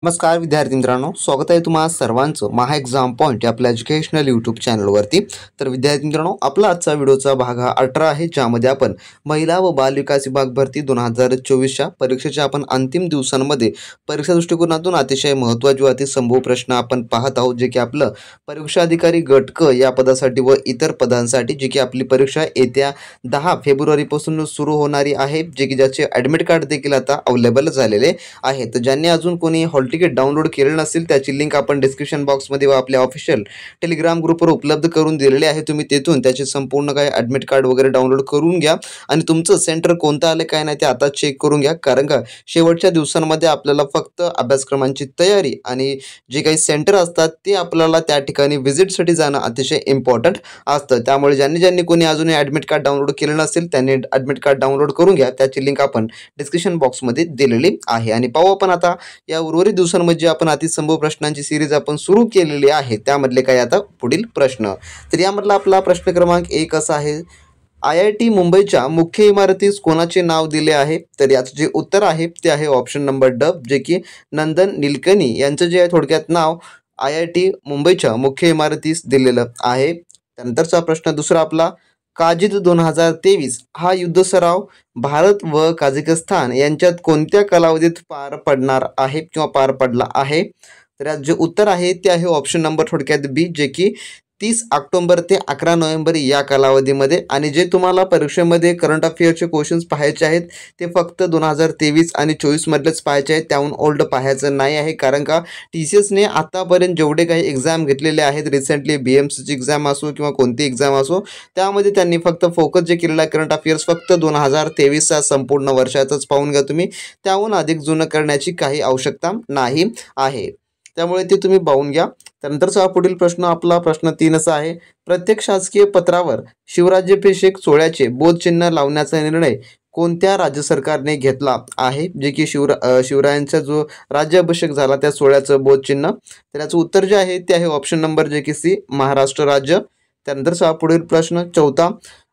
नमस्कार विद्यार्थी मित्रांनो, स्वागत आहे तुम्हा सर्वांचं महा एक्झाम पॉईंट या आपल्या एज्युकेशनल यूट्यूब चॅनलवरती। तर विद्यार्थी मित्रांनो, आपला आजचा व्हिडिओचा भाग हा 18 आहे, ज्यामध्ये आपण महिला व बाल विकास विभाग भरती 2024च्या परीक्षेच्या आपण अंतिम दिवसांमध्ये परीक्षा दृष्टिकोनातून अतिशय महत्त्वाचे व अतिसंभव प्रश्न आपण पाहत आहोत, जे की आपलं परीक्षा अधिकारी गट क या पदासाठी व इतर पदांसाठी, जी की आपली परीक्षा येत्या 10 फेब्रुवारीपासून सुरू होणारी आहे, जे की ज्याचे ॲडमिट कार्ड देखील आता अवेलेबल झालेले आहे। तर ज्यांनी अजून कोणी हॉल तिकीट डाउनलोड केले नसेल, त्याची लिंक आपण डिस्क्रिप्शन बॉक्समध्ये व आपल्या ऑफिशियल टेलिग्राम ग्रुपवर उपलब्ध करून दिलेले आहे। तुम्ही तेथून त्याचे संपूर्ण काय ॲडमिट कार्ड वगैरे डाउनलोड करून घ्या आणि तुमचं सेंटर कोणतं आलं काय नाही ते आता चेक करून घ्या, कारण का शेवटच्या दिवसांमध्ये आपल्याला फक्त अभ्यासक्रमांची तयारी आणि जे काही सेंटर असतात ते आपल्याला त्या ठिकाणी व्हिजिटसाठी जाणं अतिशय इम्पॉर्टंट असतं। त्यामुळे ज्यांनी कोणी अजूनही ॲडमिट कार्ड डाउनलोड केलं नसेल त्यांनी ॲडमिट कार्ड डाउनलोड करून घ्या, त्याची लिंक आपण डिस्क्रिप्शन बॉक्समध्ये दिलेली आहे। आणि पाहू आपण आता या उर्वरित दिवसांमध्ये आपण अतिसंभव प्रश्नांची सिरीज आपण सुरू केलेली आहे, त्यामधले काय आता पुढील प्रश्न। तर यामधला आपला प्रश्न क्रमांक 1 असा आहे, IIT मुंबईच्या मुख्य इमारतीस कोणाचे नाव दिले आहे? तर याचं जे उत्तर आहे ते आहे ऑप्शन नंबर ड, जे की नंदन निलकनी यांचं जे आहे थोडक्यात नाव IIT मुंबईच्या मुख्य इमारतीस दिलेलं आहे। त्यानंतरचा प्रश्न दुसरा आपला, काजिद 2023 हा युद्ध सराव भारत व काझाकिस्तान यांच्यात कोणत्या कालावधीत पार पडणार आहे किंवा पार पडला आहे? तर यात जे उत्तर आहे ते आहे ऑप्शन नंबर थोडक्यात बी, जे की 30 ऑक्टोबर ते 11 नोव्हेंबर या कालावधीमध्ये। आणि जे तुम्हाला परीक्षेमध्ये करंट अफेअरचे क्वेश्चन्स पाहायचे आहेत ते फक्त 2023 आणि 24 मधलेच पाहायचे आहेत, त्याहून ओल्ड पाहायचं नाही आहे, कारण का TCSने आतापर्यंत जेवढे काही एक्झाम घेतलेले आहेत, रिसेंटली BMCची एक्झाम असो किंवा कोणती एक्झाम असो, त्यामध्ये त्यांनी फक्त फोकस जे केलेला आहे करंट अफेअर्स फक्त 2023चा संपूर्ण वर्षातच पाहून घ्या तुम्ही, त्याहून अधिक जुनं करण्याची काही आवश्यकता नाही आहे, त्यामुळे ते तुम्ही पाहून घ्या। त्यानंतरचा पुढील प्रश्न आपला प्रश्न 3 असा आहे, प्रत्येक शासकीय पत्रावर शिवराज्याभिषेक सोहळ्याचे बोधचिन्ह लावण्याचा निर्णय कोणत्या राज्य सरकारने घेतला आहे? जे की शिवरायांचा जो राज्याभिषेक झाला त्या सोहळ्याचं बोधचिन्ह, तर याचं उत्तर जे आहे ते आहे ऑप्शन नंबर जे की सी, महाराष्ट्र राज्य। त्यानंतरचा पुढील प्रश्न 4,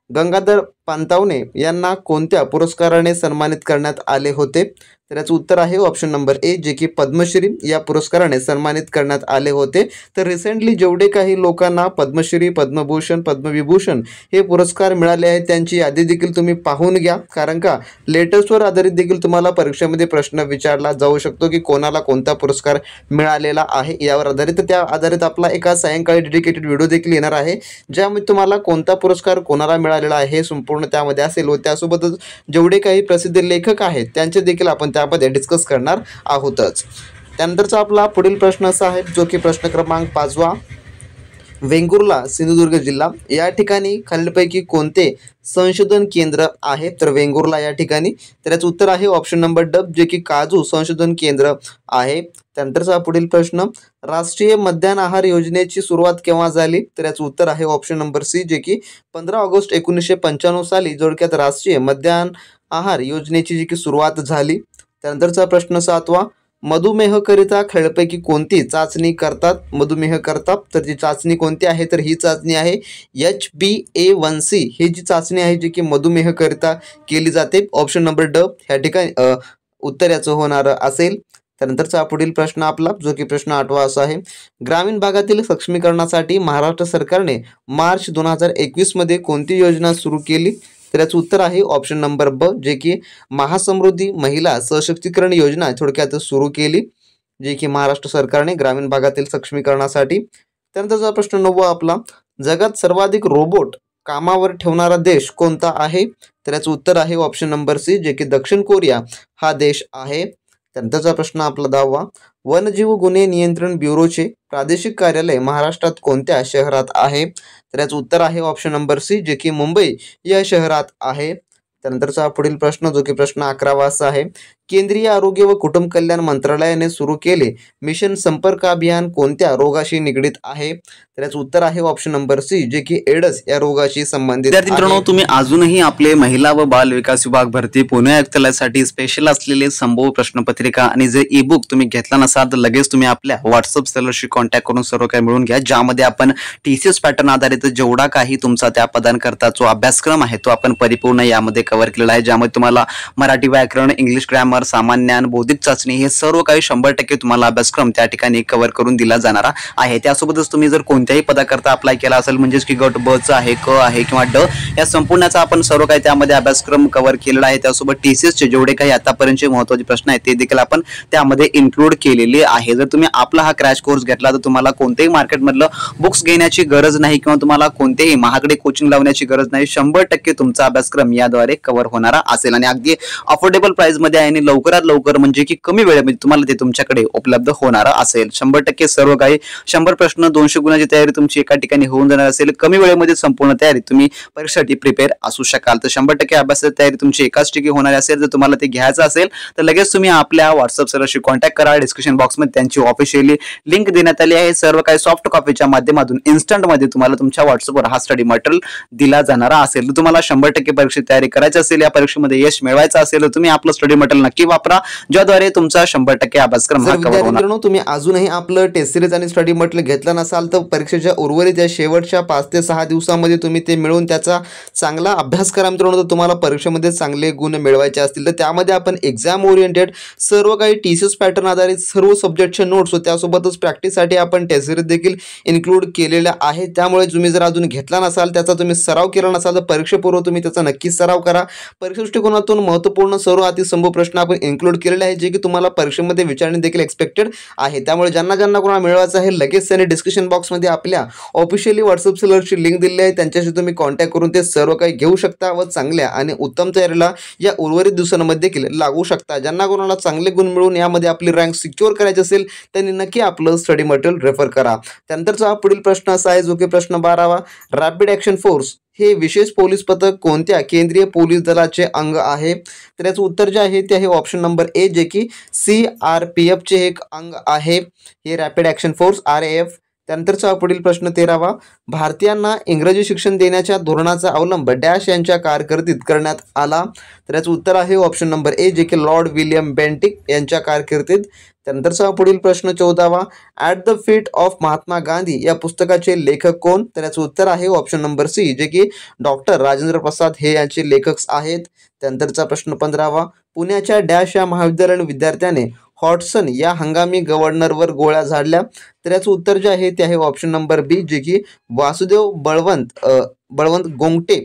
गंगाधर पानतावणे यांना कोणत्या पुरस्काराने सन्मानित करण्यात आले होते? तर याचं उत्तर आहे ऑप्शन नंबर ए, जे की पद्मश्री या पुरस्काराने सन्मानित करण्यात आले होते। तर रिसेंटली जेवढे काही लोकांना पद्मश्री, पद्मभूषण, पद्मविभूषण हे पुरस्कार मिळाले आहेत त्यांची यादी देखील तुम्ही पाहून घ्या, कारण का लेटेस्टवर आधारित देखील तुम्हाला परीक्षेमध्ये प्रश्न विचारला जाऊ शकतो की कोणाला कोणता पुरस्कार मिळालेला आहे यावर आधारित। त्या आधारित आपला एका सायंकाळी डेडिकेटेड व्हिडिओ देखील येणार आहे, ज्यामध्ये तुम्हाला कोणता पुरस्कार कोणाला मिळालेला आहे हे संपूर्ण त्यामध्ये असेल, व त्यासोबतच जेवढे काही प्रसिद्ध लेखक आहेत त्यांचे देखील आपण त्यामध्ये डिस्कस करणार आहोतच। त्यानंतरचा आपला पुढील प्रश्न असा आहे, जो की प्रश्न क्रमांक 5, वेंगुर्ला सिंधुदुर्ग जिल्हा या ठिकाणी खालीलपैकी कोणते संशोधन केंद्र आहे? तर वेंगुर्ला या ठिकाणी, तर याचं उत्तर आहे ऑप्शन नंबर ड, जे की काजू संशोधन केंद्र आहे। त्यानंतरचा पुढील प्रश्न, राष्ट्रीय मध्यान्ह आहार योजनेची सुरुवात केव्हा झाली? तर याचं उत्तर आहे ऑप्शन नंबर सी, जे की 15 ऑगस्ट 1995 साली जोडक्यात राष्ट्रीय मध्यान्ह आहार योजनेची जी की सुरुवात झाली। त्यानंतरचा प्रश्न 7, मधुमेहकरिता खालीलपैकी कोणती चाचणी करतात? मधुमेह करतात, तर ती चाचणी कोणती आहे? तर ही चाचणी आहे HbA1c, ही जी चाचणी आहे जी की मधुमेहकरिता केली जाते। ऑप्शन नंबर ड ह्या ठिकाणी उत्तर याचं होणार असेल। त्यानंतरचा पुढील प्रश्न आपला, जो की प्रश्न 8 असा आहे, ग्रामीण भागातील सक्षमीकरणासाठी महाराष्ट्र सरकारने मार्च 2021 मध्ये कोणती योजना सुरू केली? तर याचं उत्तर आहे ऑप्शन नंबर ब, जे की महासमृद्धी महिला सशक्तीकरण योजना थोडक्यात सुरू केली, जे की महाराष्ट्र सरकारने ग्रामीण भागातील सक्षमीकरणासाठी। त्यानंतरचा प्रश्न 9 आपला, जगात सर्वाधिक रोबोट कामावर ठेवणारा देश कोणता आहे? तर याचं उत्तर आहे ऑप्शन नंबर सी, जे की दक्षिण कोरिया हा देश आहे। त्यानंतरचा प्रश्न आपला 10, वन्यजीव गुन्हे नियंत्रण ब्युरोचे प्रादेशिक कार्यालय महाराष्ट्रात कोणत्या शहरात आहे? तर याचं उत्तर आहे ऑप्शन नंबर सी, जे की मुंबई या शहरात आहे। त्यानंतरचा पुढील प्रश्न, जो की प्रश्न 11 असा आहे, केंद्रीय आरोग्य व कुटुंब कल्याण मंत्रालयाने सुरू केले मिशन संपर्क अभियान कोणत्या रोगाशी निगडीत आहे? तर याचं उत्तर आहे ऑप्शन नंबर सी, जे की एड्स या रोगाशी संबंधित आहे। मित्रांनो, तुम्ही अजूनही आपले महिला व बाल विकास विभाग भरती पुणे आयुक्तालयासाठी स्पेशल असलेले संभव प्रश्नपत्रिका आणि जे ई बुक तुम्ही घेतला नसाल तर लगेच तुम्ही आपल्या व्हॉट्सअप सेलरशी कॉन्टॅक्ट करून सर्व काही मिळवून घ्या, ज्यामध्ये आपण TCS पॅटर्न आधारित जेवढा काही तुमचा त्या पदांकरता जो अभ्यासक्रम आहे तो आपण परिपूर्ण यामध्ये कव्हर केलेला आहे, ज्यामध्ये तुम्हाला मराठी व्याकरण, इंग्लिश ग्रामर, ग्रामर, सामान्य ज्ञान, बौद्धिक चाचणी हे सर्व काही 100% तुम्हाला अभ्यासक्रम त्या ठिकाणी कव्हर करून दिला जाणार आहे. त्यासोबतच तुम्ही जर कोणत्याही पदाकरता अप्लाय केला असेल, म्हणजेच की गट ब चा आहे, क आहे किंवा ड, या संपूर्णचा आपण सर्व काही त्यामध्ये अभ्यासक्रम कव्हर केलेला आहे. त्यासोबत टीसीएसचे जेवढे काही आतापर्यंतचे महत्त्वाचे प्रश्न आहेत ते देखील आपण त्यामध्ये इन्क्लूड केलेले आहे. जर तुम्ही आपला हा क्रॅश कोर्स घेतला तर तुम्हाला कोणत्याही मार्केटमधलं बुक्स घेण्याची गरज नाही किंवा तुम्हाला कोणतेही महागडे कोचिंग लावण्याची गरज नाही. 100% तुमचा अभ्यासक्रम याद्वारे कव्हर होणारा असेल आणि अगदी अफोर्डेबल प्राइस मध्ये आहे आणि लवकरात लवकर म्हणजे की कमी वेळेमध्ये तुम्हाला ते तुमच्याकडे उपलब्ध होणार असेल. 100% सर्व काही 100 प्रश्न 200 गुणाची तयारी तुमची एका ठिकाणी होऊन जाणार असेल. कमी वेळेमध्ये संपूर्ण तयारी तुम्ही परीक्षेसाठी प्रिपेअर असू शकाल. तर 100% अभ्यासाची तयारी तुमची एकाच ठिकाणी होणार असेल. जर तुम्हाला ते घ्यायचं असेल तर लगेच तुम्ही आपल्या व्हॉट्सअप सरशी कॉन्टॅक्ट करा. डिस्क्रिप्शन बॉक्समध्ये त्यांची ऑफिशियली लिंक देण्यात आली आहे. सर्व काही सॉफ्ट कॉपीच्या माध्यमातून इन्स्टंट मध्ये तुम्हाला तुमच्या व्हॉट्सअपवर हा स्टडी मटेरियल दिला जाणार असेल. तर तुम्हाला 100% परीक्षेची तयारी करायची असेल, या परीक्षेमध्ये यश मिळवायचं असेल तर तुम्ही आपलं स्टडी मटेरियल नक्की वापरा, ज्याद्वारे तुमचा 100% अभ्यासक्रम हा कव्हर होणार. तुम्ही अजूनही आपलं टेस्ट सिरीज आणि स्टडी मटेरियल घेतला नसाल तर परीक्षेच्या उर्वरित या शेवटच्या 5 ते 6 दिवसामध्ये तुम्ही ते मिळवून त्याचा चांगला अभ्यास करा मित्रांनो. तर तुम्हाला परीक्षेमध्ये चांगले गुण मिळवायचे असतील तर त्यामध्ये आपण एक्झाम ओरिएंटेड सर्व काही टीसीएस पॅटर्न आधारित सर्व सब्जेक्टचे नोट्स व त्यासोबतच प्रॅक्टिससाठी आपण टेस्ट सिरीज देखील इन्क्लूड केलेल्या आहे. त्यामुळे तुम्ही जर अजून घेतला नसाल, त्याचा तुम्ही सराव केला नसाल तर परीक्षेपूर्व तुम्ही त्याचा नक्कीच सराव करा. परीक्षा दृष्टिकोनातून महत्त्वपूर्ण सर्व अतिसंभव प्रश्न आपण इन्क्लूड केलेले आहेत जे की तुम्हाला परीक्षेमध्ये विचारणे देखील एक्सपेक्टेड आहे. त्यामुळे ज्यांना कोणाला मिळवायचं आहे लगेच त्यांनी डिस्क्रिप्शन बॉक्समध्ये आपल्या ऑफिशियली व्हॉट्सअप सेलरची लिंक दिली आहे, त्यांच्याशी तुम्ही कॉन्टॅक्ट करून ते सर्व काही घेऊ शकता व चांगल्या आणि उत्तम तयारीला या उर्वरित दिवसांमध्ये देखील लागू शकता. ज्यांना कोणाला चांगले गुण मिळवून यामध्ये आपली रँक सिक्युअर करायची असेल त्यांनी नक्की आपलं स्टडी मटेरियल रेफर करा. त्यानंतरचा पुढील प्रश्न असा आहे जो की प्रश्न 12वा, रॅपिड ॲक्शन फोर्स हे विशेष पोलीस पथक कोणत्या केंद्रीय पोलीस दलाचे अंग आहे? तर याचं उत्तर जे आहे ते आहे ऑप्शन नंबर ए, जे की CRPFचे एक अंग आहे हे रॅपिड ॲक्शन फोर्स RAF. त्यानंतरचा पुढील प्रश्न 13वा, भारतीयांना इंग्रजी शिक्षण देण्याच्या धोरणाचा अवलंब डॅश यांच्या कारकिर्दीत करण्यात आला? तर याचं उत्तर आहे ऑप्शन नंबर ए, जे की लॉर्ड विलियम बेंटिक यांच्या कारकिर्दीत. त्यानंतरचा पुढील प्रश्न 14वा, at the feet of Mahatma Gandhi या पुस्तकाचे लेखक कोण? तर याचं उत्तर आहे ऑप्शन नंबर सी, जे की डॉक्टर राजेंद्र प्रसाद हे यांचे लेखक आहेत. त्यानंतरचा प्रश्न 15वा, पुण्याच्या डॅश या महाविद्यालयीन विद्यार्थ्याने हॉटसन या हंगामी गव्हर्नरवर गोळ्या झाडल्या? तर याचं उत्तर जे आहे ते आहे ऑप्शन नंबर बी, जे की वासुदेव बळवंत गोंगटे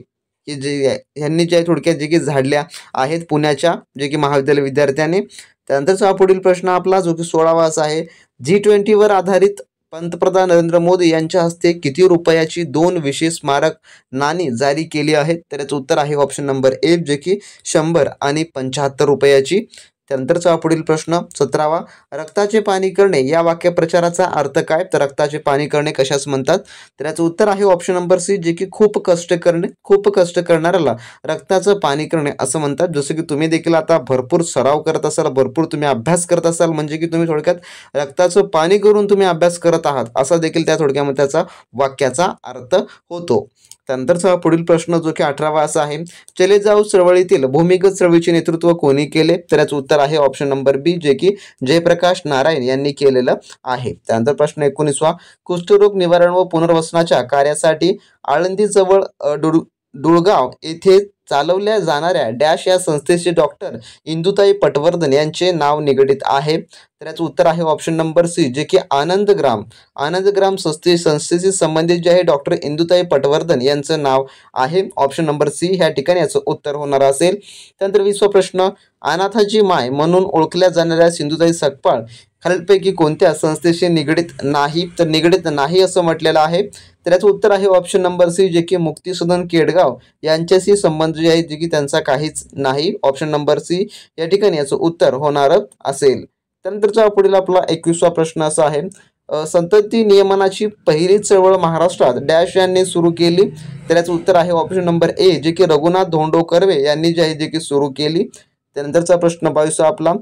की जे यांनी जे थोडक्यात जे की झाडल्या आहेत पुण्याच्या जे की महाविद्यालय विद्यार्थ्याने. त्यानंतरचा पुढील प्रश्न आपला जो की 16वा असा आहे, G20 वर आधारित पंतप्रधान नरेंद्र मोदी यांच्या हस्ते किती रुपयाची 2 विशेष स्मारक नाणी जारी केली आहेत? तर याचं उत्तर आहे ऑप्शन नंबर ए, जे की 100 आणि 75 रुपयाची. त्यानंतरचा पुढील प्रश्न 17वा, रक्ताचे पाणी करणे या वाक्यप्रचाराचा अर्थ काय? तर रक्ताचे पाणी करणे कशास म्हणतात? तर याचं उत्तर आहे ऑप्शन नंबर सी, जे की खूप कष्ट करणाऱ्याला रक्ताचं पाणी करणे असं म्हणतात. जसं की तुम्ही देखील आता भरपूर सराव करत असाल, भरपूर तुम्ही अभ्यास करत असाल, म्हणजे की तुम्ही थोडक्यात रक्ताचं पाणी करून तुम्ही अभ्यास करत आहात असा देखील त्या थोडक्यामध्ये त्याचा वाक्याचा अर्थ होतो. त्यानंतरचा पुढील प्रश्न जो की 18वा असा आहे, चले जाऊ चळवळीतील भूमिगत चळवळीचे नेतृत्व कोणी केले? तर याचं उत्तर आहे ऑप्शन नंबर बी, जे की जयप्रकाश नारायण यांनी केलेलं आहे. त्यानंतर प्रश्न 19वा, कुष्ठरोग निवारण व पुनर्वसनाच्या कार्यासाठी आळंदीजवळ डुळगाव येथे चालवल्या जाणाऱ्या डॅश या संस्थेचे डॉक्टर इंदुताई पटवर्धन यांचे नाव निगडित आहे? तर याचं उत्तर आहे ऑप्शन नंबर सी, जे की आनंदग्राम संस्थेशी संबंधित जे आहे डॉक्टर इंदुताई पटवर्धन यांचं नाव आहे. ऑप्शन नंबर सी ह्या ठिकाणी याचं उत्तर होणार असेल. त्यानंतर 20वा प्रश्न, अनाथाची माय म्हणून ओळखल्या जाणाऱ्या सिंधुताई सकपाळ खालीलपैकी कोणत्या संस्थेशी निगडित नाही? तर निगडित नाही असं म्हटलेलं आहे. तर याचं उत्तर आहे ऑप्शन नंबर सी, जे की मुक्तिसदन केडगाव यांच्याशी संबंध जे आहे जे की त्यांचा काहीच नाही. ऑप्शन नंबर सी या ठिकाणी याचं उत्तर होणार असेल. त्यानंतरचा पुढील आपला 21वा प्रश्न असा आहे, संतती नियमनाची पहिली चळवळ महाराष्ट्रात डॅश यांनी सुरू केली? तर याचं उत्तर आहे ऑप्शन नंबर ए, जे की रघुनाथ धोंडो कर्वे यांनी जे आहे जे की सुरू केली. त्यानंतरचा प्रश्न 22वा आपला,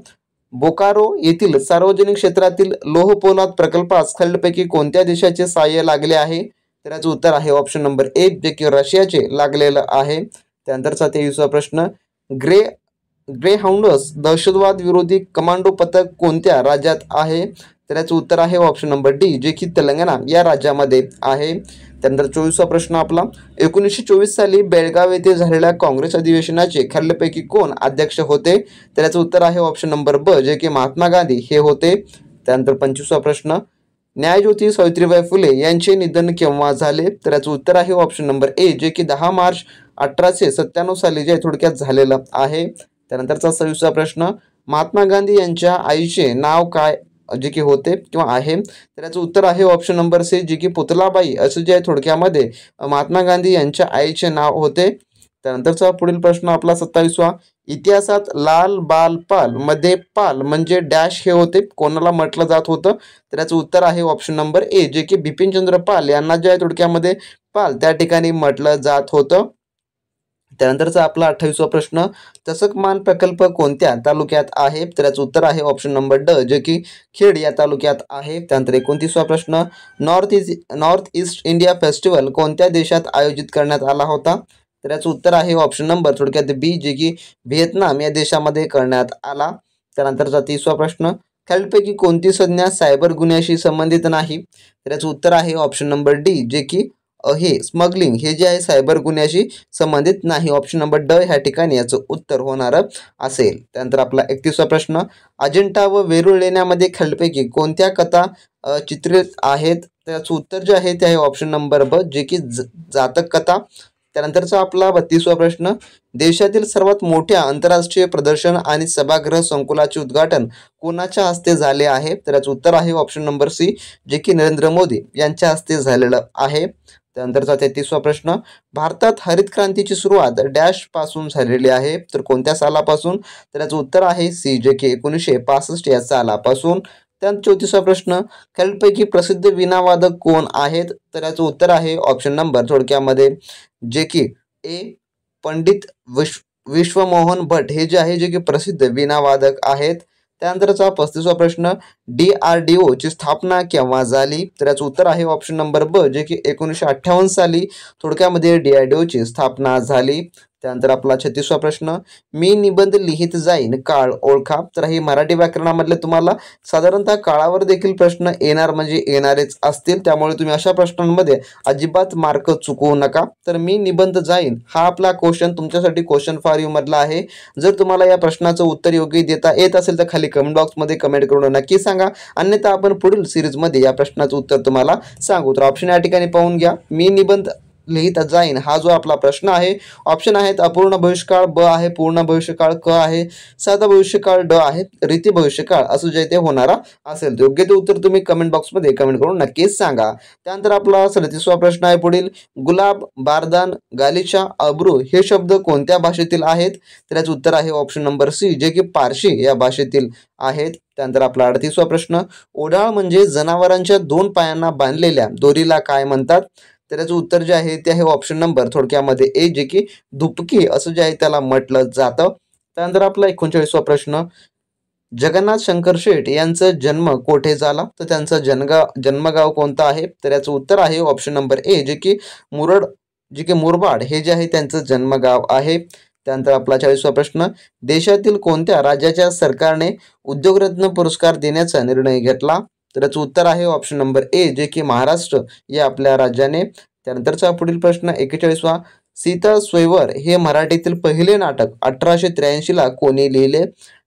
बोकारो येथील सार्वजनिक क्षेत्रातील लोहपोलाद प्रकल्पास खालीलपैकी कोणत्या देशाचे सहाय्य लागले आहे? तर याचं उत्तर आहे ऑप्शन नंबर ए, जे की रशियाचे लागलेलं आहे. त्यानंतरचा 23वा प्रश्न, ग्रे हाऊंडस दहशतवाद विरोधी कमांडो पथक कोणत्या राज्यात आहे? तर याचं उत्तर आहे ऑप्शन नंबर डी, जे की तेलंगणा या राज्यामध्ये आहे. त्यानंतर 24वा प्रश्न आपला, 1924 साली बेळगाव येथे झालेल्या काँग्रेस अधिवेशनाचे खालीलपैकी कोण अध्यक्ष होते? तर याचं उत्तर आहे ऑप्शन नंबर ब, जे की महात्मा गांधी हे होते. त्यानंतर 25वा प्रश्न, न्यायज्योती सावित्रीबाई फुले यांचे निधन केव्हा झाले? तर याचं उत्तर आहे ऑप्शन नंबर ए, जे की 10 मार्च 1897 साली जे थोडक्यात झालेलं आहे. त्यानंतरचा 26वा प्रश्न, महात्मा गांधी यांच्या आईचे नाव काय जे की होते किंवा आहे? तर याचं उत्तर आहे ऑप्शन नंबर सी, जे की पुतलाबाई असं जे आहे थोडक्यामध्ये महात्मा गांधी यांच्या आईचे नाव होते. त्यानंतरचा पुढील प्रश्न आपला 27वा, इतिहासात लाल बाल पाल मध्ये पाल म्हणजे डॅश हे होते, कोणाला म्हटलं जात होतं? तर याचं उत्तर आहे ऑप्शन नंबर ए, जे की बिपिनचंद्र पाल यांना जे आहे थोडक्यामध्ये पाल त्या ठिकाणी म्हटलं जात होतं. त्यानंतरचा आपला 28वा प्रश्न, चषकमान प्रकल्प कोणत्या तालुक्यात आहे? तर याचं उत्तर आहे ऑप्शन नंबर ड, जे की खेड या तालुक्यात आहे. त्यानंतर 29वा प्रश्न, नॉर्थ ईस्ट इंडिया फेस्टिवल कोणत्या देशात आयोजित करण्यात आला होता? तर याचं उत्तर आहे ऑप्शन नंबर थोडक्यात बी, जे की व्हिएतनाम या देशामध्ये करण्यात आला. त्यानंतरचा 30वा प्रश्न, खालीलपैकी कोणती संज्ञा सायबर गुन्ह्याशी संबंधित नाही? तर याचं उत्तर आहे ऑप्शन नंबर डी, जे की हे स्मगलिंग हे जे आहे सायबर गुन्ह्याशी संबंधित नाही. ऑप्शन नंबर ड ह्या ठिकाणी याचं उत्तर होणार असेल. त्यानंतर आपला 31वा प्रश्न, अजिंठा व वेरूळ लेण्यामध्ये खालीलपैकी कोणत्या कथा चित्रित आहेत? त्याचं उत्तर जे आहे ते आहे ऑप्शन नंबर ब, जे की जातक कथा. त्यानंतरचा आपला 32वा प्रश्न, देशातील सर्वात मोठ्या आंतरराष्ट्रीय प्रदर्शन आणि सभागृह संकुलाचे उद्घाटन कोणाच्या हस्ते झाले आहे? तर याचं उत्तर आहे ऑप्शन नंबर सी, जे की नरेंद्र मोदी यांच्या हस्ते झालेलं आहे. त्यानंतरचा 33वा प्रश्न, भारतात हरित क्रांतीची सुरुवात डॅश पासून झालेली आहे? तर कोणत्या सालापासून? तर याचं उत्तर आहे सी, जे की 1965 या सालापासून. त्यानंतर 34वा प्रश्न, खालीलपैकी प्रसिद्ध वीणावादक कोण आहेत? तर याचं उत्तर आहे ऑप्शन नंबर थोडक्यामध्ये जे की ए, पंडित विश्वमोहन भट हे जे आहे जे की प्रसिद्ध वीणावादक आहेत. त्यानंतरचा 35वा प्रश्न, DRDO ची स्थापना केव्हा झाली? तर याचं उत्तर आहे ऑप्शन नंबर ब, जे की 1958 साली थोडक्यामध्ये DRDO ची स्थापना झाली. त्यानंतर आपला 36वा प्रश्न, मी निबंध लिहित जाईन काळ ओळखा. तर हे मराठी व्याकरणामधले तुम्हाला साधारणतः काळावर देखील प्रश्न येणार म्हणजे येणारेच असतील, त्यामुळे तुम्ही अशा प्रश्नांमध्ये अजिबात मार्क चुकवू नका. तर मी निबंध जाईन हा आपला क्वेश्चन तुमच्यासाठी क्वेश्चन फॉर यू मधला आहे. जर तुम्हाला या प्रश्नाचं उत्तर योग्य देता येत असेल तर खाली कमेंट बॉक्समध्ये कमेंट करून नक्की सांगा, अन्यथा आपण पुढील सिरीजमध्ये या प्रश्नाचं उत्तर तुम्हाला सांगू. तर ऑप्शन या ठिकाणी पाहून घ्या, मी निबंध लिहित जाईन हा जो आपला प्रश्न आहे. ऑप्शन आहेत अपूर्ण भविष्यकाळ, ब आहे पूर्ण भविष्यकाळ, क आहे साधा भविष्यकाळ, ड आहे रीती भविष्यकाळ असं जे ते होणारा असेल. योग्य ते उत्तर तुम्ही कमेंट बॉक्समध्ये कमेंट करून नक्कीच सांगा. त्यानंतर आपला 37वा प्रश्न आहे पुढील, गुलाब, बारदान, गालिचा, अब्रू हे शब्द कोणत्या भाषेतील आहेत? तर याचं उत्तर आहे ऑप्शन नंबर सी, जे की पारशी या भाषेतील आहेत. त्यानंतर आपला 38वा प्रश्न, ओढाळ म्हणजे जनावरांच्या 2 पायांना बांधलेल्या दोरीला काय म्हणतात? तर याचं उत्तर जे आहे ते आहे ऑप्शन नंबर थोडक्यामध्ये ए, जे की दुपकी असं जे आहे त्याला म्हटलं जातं. त्यानंतर आपला 39वा प्रश्न, जगन्नाथ शंकर शेठ यांचा जन्म कोठे झाला? तर त्यांचा जन्मगाव कोणता आहे? तर याचं उत्तर आहे ऑप्शन नंबर ए, जे की मुरबाड हे जे आहे त्यांचं जन्मगाव आहे. त्यानंतर आपला 40वा प्रश्न, देशातील कोणत्या राज्याच्या सरकारने उद्योगरत्न पुरस्कार देण्याचा निर्णय घेतला? तर याचं उत्तर आहे ऑप्शन नंबर ए, जे की महाराष्ट्र या आपल्या राज्याने. त्यानंतरचा पुढील प्रश्न 41वा, सीता स्वयंवर हे मराठीतील पहिले नाटक 1883 ला कोणी लिहिले?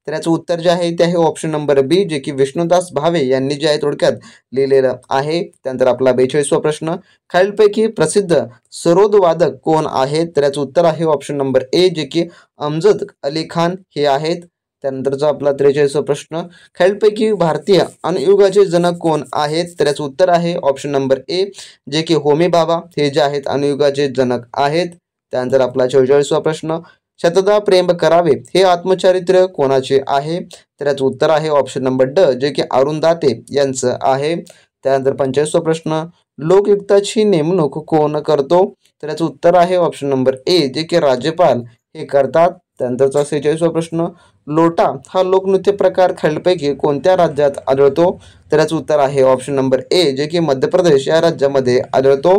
तर याचं उत्तर जे आहे ते आहे ऑप्शन नंबर बी, जे की विष्णुदास भावे यांनी जे आहे थोडक्यात लिहिलेलं आहे. त्यानंतर आपला 42वा प्रश्न, खालीलपैकी प्रसिद्ध सरोद वादक कोण आहेत? तर याचं उत्तर आहे ऑप्शन नंबर ए, जे की अमजद अली खान हे आहेत. त्यानंतरचा आपला 43वा प्रश्न, खालीलपैकी भारतीय अनुयुगाचे जनक कोण आहेत? तर याचं उत्तर आहे ऑप्शन नंबर ए, जे की होमी बाबा हे जे आहेत अनुयुगाचे जनक आहेत. त्यानंतर आपला 44वा प्रश्न, शतदा प्रेम करावे हे आत्मचरित्र कोणाचे आहे? तर याचं उत्तर आहे ऑप्शन नंबर ड, जे की अरुण दाते यांचं आहे. त्यानंतर 45वा प्रश्न, लोकयुक्ताची नेमणूक कोण करतो? तर याचं उत्तर आहे ऑप्शन नंबर ए, जे की राज्यपाल हे करतात. त्यानंतरचा 46वा प्रश्न, लोटा हा लोकनृत्य प्रकार खालीलपैकी कोणत्या राज्यात आढळतो? तर याचं उत्तर आहे ऑप्शन नंबर ए, जे की मध्य प्रदेश या राज्यामध्ये आढळतो.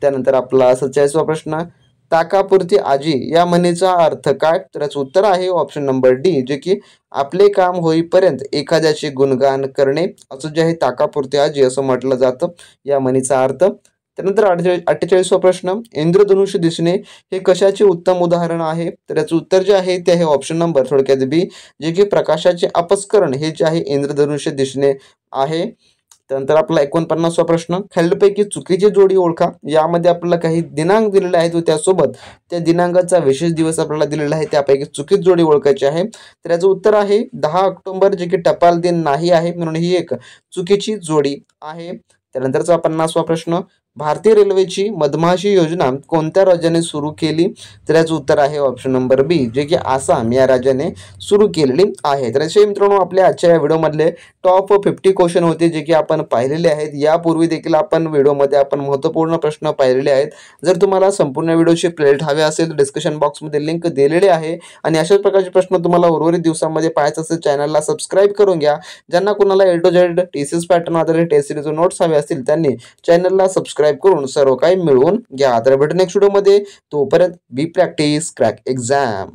त्यानंतर आपला 47वा प्रश्न, ताकापुरती आजी या म्हणीचा अर्थ काय? तर याचं उत्तर आहे ऑप्शन नंबर डी, जे की आपले काम होईपर्यंत एखाद्याचे गुणगान करणे, असं जे आहे ताकापुरती आजी असं म्हटलं जातं या म्हणीचा अर्थ. त्यानंतर 48वा प्रश्न, इंद्रधनुष्य दिसणे हे कशाचे उत्तम उदाहरण आहे? तर याचं उत्तर जे आहे ते आहे ऑप्शन नंबर थोडक्यात बी, जे की प्रकाशाचे अपस्करण हे जे आहे इंद्रधनुष्य दिसणे आहे. त्यानंतर आपला 49वा प्रश्न, खालीलपैकी चुकीची जोडी ओळखा. यामध्ये आपल्याला काही दिनांक दिलेले आहेत व त्यासोबत त्या दिनांकाचा विशेष दिवस आपल्याला दिलेला आहे, त्यापैकी चुकीची जोडी ओळखायची आहे. तर याचं उत्तर आहे 10 ऑक्टोबर, जे की टपाल दिन नाही आहे, म्हणून ही एक चुकीची जोडी आहे. त्यानंतरचा 50वा प्रश्न, भारतीय रेल्वेची मधमाशी योजना कोणत्या राज्याने सुरू केली? तर याचं उत्तर आहे ऑप्शन नंबर बी, जे की आसाम या राज्याने सुरू केलेली आहे. तर असे मित्रांनो आपल्या आजच्या या व्हिडिओमधले टॉप 50 क्वेश्चन होते, जे की आपण पाहिलेले आहेत. यापूर्वी देखील आपण व्हिडिओमध्ये आपण महत्त्वपूर्ण प्रश्न पाहिलेले आहेत. जर तुम्हाला संपूर्ण व्हिडिओची प्लेलिस्ट हवी असेल तर डिस्क्रिप्शन बॉक्समध्ये लिंक दिलेली आहे. आणि अशाच प्रकारचे प्रश्न तुम्हाला उर्वरित दिवसांमध्ये पाहायचं असेल चॅनलला सबस्क्राईब करून घ्या. ज्यांना कुणाला A to Z TCS pattern आधारित टेस्ट सिरीज नोट्स हवे असतील त्यांनी चॅनलला सबस्क्राईब करून सर्व काही मिळवून घ्या. तर भेटू नेक्स्ट व्हिडिओमध्ये. तोपर्यंत बी प्रॅक्टिस क्रॅक एक्झाम.